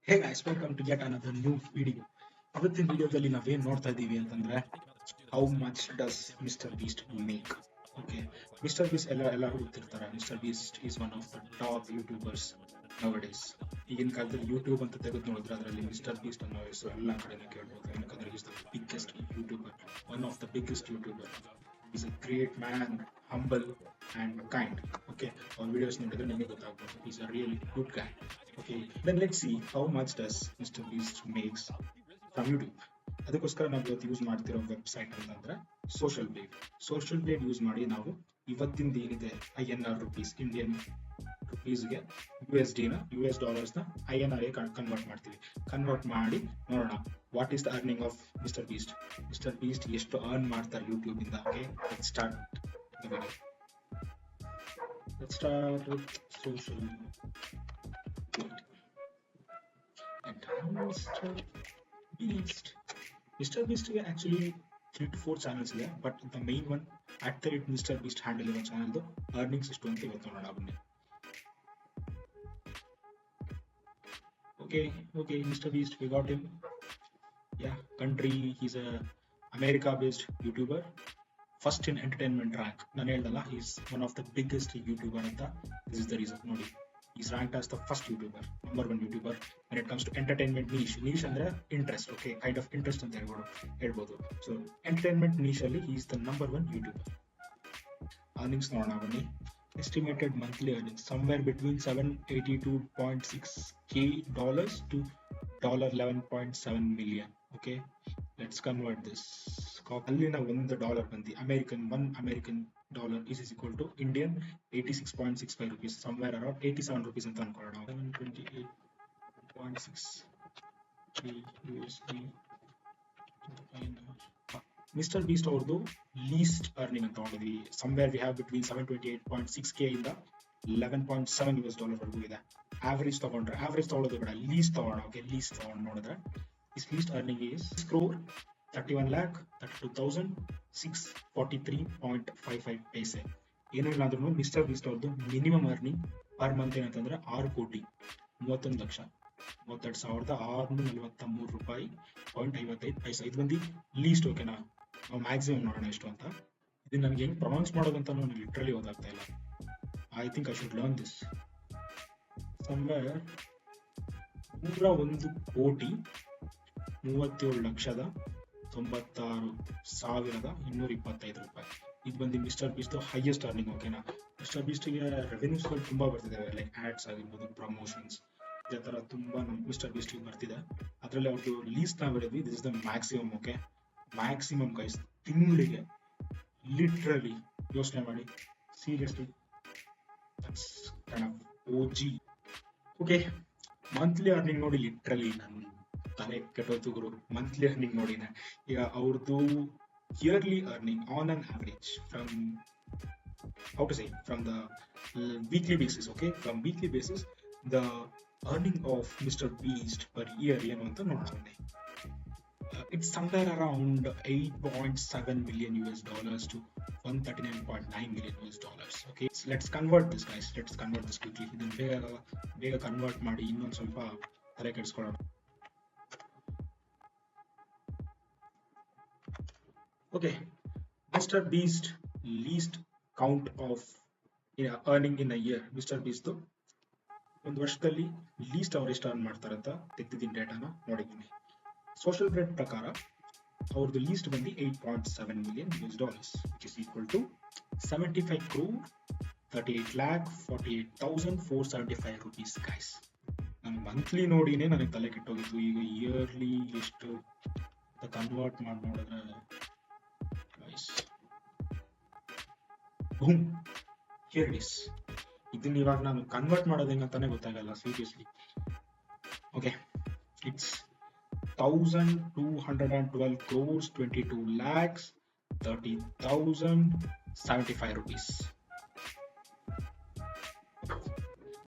Hey guys, welcome to get another new video. ಇವತ್ತಿನ ವಿಡಿಯೋದಲ್ಲಿ ನಾವೇನು ನೋಡ್ತಾ ಇದ್ದೀವಿ ಅಂತಂದ್ರೆ how much does Mr Beast make. Okay, Mr Beast ಎಲ್ಲರೂ ಗೊತ್ತಿರ್ತಾರೆ. Mr Beast is one of the top YouTubers nowadays. ಈಗಿನ ಕಾಲದಲ್ಲಿ ಯೂಟ್ಯೂಬ್ ಅಂತ ತೆಗೆದು ನೋಡಿದ್ರೆ ಅದರಲ್ಲಿ ಮಿಸ್ಟರ್ ಬೀಸ್ಟ್ ಅನ್ನೋ ಹೆಸರು ಎಲ್ಲ ಕಡೆನೂ ಕೇಳ್ಬೋದು. ಯಾಕಂದ್ರೆ is the biggest YouTuber, one of the biggest YouTuber. Is a great man, humble and kind. Okay, our videos ನೋಡಿದ್ರೆ ನಿಮಗೆ ಗೊತ್ತಾಗ್ಬೋದು. He's a really good guy. Okay, then let's see how much does Mr. Beast makes from YouTube. ಅದಕ್ಕೋಸ್ಕರ ನಾವು ಇವತ್ತು use ಮಾಡ್ತಿರೋ website ಅಂತಂದ್ರೆ social blade use ಮಾಡಿ ನಾವು ಇವತ್ತಿಂದ ಏನಿದೆ INR ರುಪೀಸ್, ಇಂಡಿಯನ್ ರುಪೀಸ್ಗೆ US ಡಾಲರ್ಸ್ನ INR ಕನ್ವರ್ಟ್ ಮಾಡ್ತೀವಿ. ಕನ್ವರ್ಟ್ ಮಾಡಿ ನೋಡೋಣ what is the earning of Mr Beast ಎಷ್ಟು ಅರ್ನ್ ಮಾಡ್ತಾರೆ ಯೂಟ್ಯೂಬ್ ಇಂದ. Okay, let's start the video. Let's start with social media. And Mr. Beast actually 3 to 4 channels here, but the main one at the Mr. Beast handle in channel the earnings is 20 with on. Okay, Mr. Beast, we got him. Yeah, country, he's a America based YouTuber. First in entertainment rank. ನಾನು ಹೇಳ್ದಲ್ಲ, he's one of the biggest YouTuber ಅಂತ. This is the reason. ನೋಡಿ, he's ranked as the first YouTuber, number 1 YouTuber when it comes to entertainment niche ಅಂದ್ರೆ interest. Okay, kind of interest ಅಂತ ಹೇಳ್ಬೋದು. So entertainment niche ಅಲ್ಲಿ he is the number 1 YouTuber. earnings ನೋಡೋಣ ಬನ್ನಿ. Estimated monthly earnings somewhere between $782.6K to $11.7 million. Okay, let's convert this. ಅಲ್ಲಿನ $1 ಬಂದು American dollar is equal to Indian 86.65 rupees, somewhere around 87 rupees ಅಂತ ಅನ್ಕೊಳ್ಳೋಣ. 728.6 USD. Mister beast ಅವ್ರದ್ದು list earning ಅಂತ ನೋಡಿದ್ವಿ. somewhere we have between 728.6K ಇಂದ $11.7 ವರೆಗೂ ಇದೆ. Average ತಗೊಳ್ಳೋದು ಬೇಡ, ಲೀಸ್ಟ್ ತಗೋಣ. ಓಕೆ, ಲೀಸ್ಟ್ ತಗೊಂಡು ನೋಡಿದ್ರೆ his least earning is 6,31,32,643.55 ಪೈಸೆ. ಏನಿಲ್ಲ ಅಂದ್ರೂ ಮಿಸ್ಟರ್ ಬೀಸ್ಟ್ ಅವ್ರದ್ದು ಮಿನಿಮಮ್ ಅರ್ನಿಂಗ್ ಪರ್ ಮಂತ್ ಏನಂತಂದ್ರೆ 6,31,32,643.55 ರೂಪಾಯಿ. ಇದು ಬಂದು ಲೀಸ್ಟ್. ಓಕೆನಾ, ನಾವು ಮ್ಯಾಕ್ಸಿಮಮ್ ನೋಡೋಣ ಎಷ್ಟು ಅಂತ. ಇದು ನನಗೆ ಹೆಂಗ್ ಪ್ರೊನೌನ್ಸ್ ಮಾಡೋದಂತ ನನಗೆ ಲಿಟ್ರಲಿ ಓದಾಗ್ತಾ ಇಲ್ಲ. I think I should learn this. somewhere 101,96,225 ರೂಪಾಯಿ. ಇದು ಬಂದು ಮಿಸ್ಟರ್ ಬೀಸ್ಟ್ ಹೈಯೆಸ್ಟ್ ಅರ್ನಿಂಗ್. ಓಕೆನಾ, ಮಿಸ್ಟರ್ ಬೀಸ್ಟ್ಗೆ ರೆವೆನ್ಯೂಸ್ಗಳು ತುಂಬಾ ಬರ್ತಿದ್ದಾವೆ, ಲೈಕ್ ಆಡ್ಸ್ ಆಗಿರ್ಬೋದು, ಪ್ರಮೋಷನ್ಸ್, ಇದೇ ತರ ತುಂಬಾ ಮಿಸ್ಟರ್ ಬೀಸ್ಟ್ಗೆ ಬರ್ತಿದೆ. ಅದರಲ್ಲಿ ಅವ್ರದ್ದು ಲೀಸ್ಟ್ ನಾವು ಹೇಳಿದ್ವಿ, this is the maximum. Okay, maximum guys, ತಿಂಗಳಿಗೆ ಲಿಟ್ರಲಿ ಯೋಚನೆ ಮಾಡಿ, seriously OG. Okay, monthly earning ನೋಡಿ, ಲಿಟ್ರಲಿ ನಾನು ತಲೆ ಕೆಟ್ಟೋಯ್ತು ಗುರು. ಮಂತ್ಲಿ ಅರ್ನಿಂಗ್ ನೋಡಿನ ಈಗ ಅವ್ರದ್ದು yearly earning on an average from the weekly basis. Okay, from weekly basis the earning of Mr beast per year ಏನು ಅಂತ ನೋಡೋಣ. It's somewhere around $8.7 million to $139.9 million. Okay, so let's convert this, guys. Let's convert this quickly. ಇದನ್ನ ಬೇಗ convert ಮಾಡಿ ಇನ್ನೊಂದು ಸ್ವಲ್ಪ ತಲೆ ಕೆಡಿಸ್ಕೊಳ್ಳೋಣ. Okay, Mr. Beast least count of earning in a year. Mr. Beast ಒಂದು ವರ್ಷದಲ್ಲಿ ಲೀಸ್ಟ್ ಅವ್ರು ಎಷ್ಟು ಅರ್ನ್ ಮಾಡ್ತಾರೆ ಅಂತ ತೆಗೆದಿದ್ದೀನಿ ಡೇಟಾನ ನೋಡಿದ್ದೀನಿ. ಸೋಷಿಯಲ್ ಬ್ಲೇಡ್ ಪ್ರಕಾರ ಅವ್ರದ್ದು ಲೀಸ್ಟ್ ಬಂದು $8.7 million, which is equal to 75,38,48,475 rupees. guys, ನಾನು ಮಂತ್ಲಿ ನೋಡಿನೇ ನನಗೆ ತಲೆ ಕೆಟ್ಟೋಗಿತ್ತು. ಈಗ ಇಯರ್ಲಿ ಎಷ್ಟು ಕನ್ವರ್ಟ್ ಮಾಡಿ ನೋಡಿದ್ರೆ here it is. ಇದನ್ನ ಇವಾಗ ನಾನು ಕನ್ವರ್ಟ್ ಮಾಡೋದು ಹೆಂಗಂತಾನೆ ಗೊತ್ತಾಗಲ್ಲ, seriously. Okay, it's 1,212 crores 22,30,075 rupees.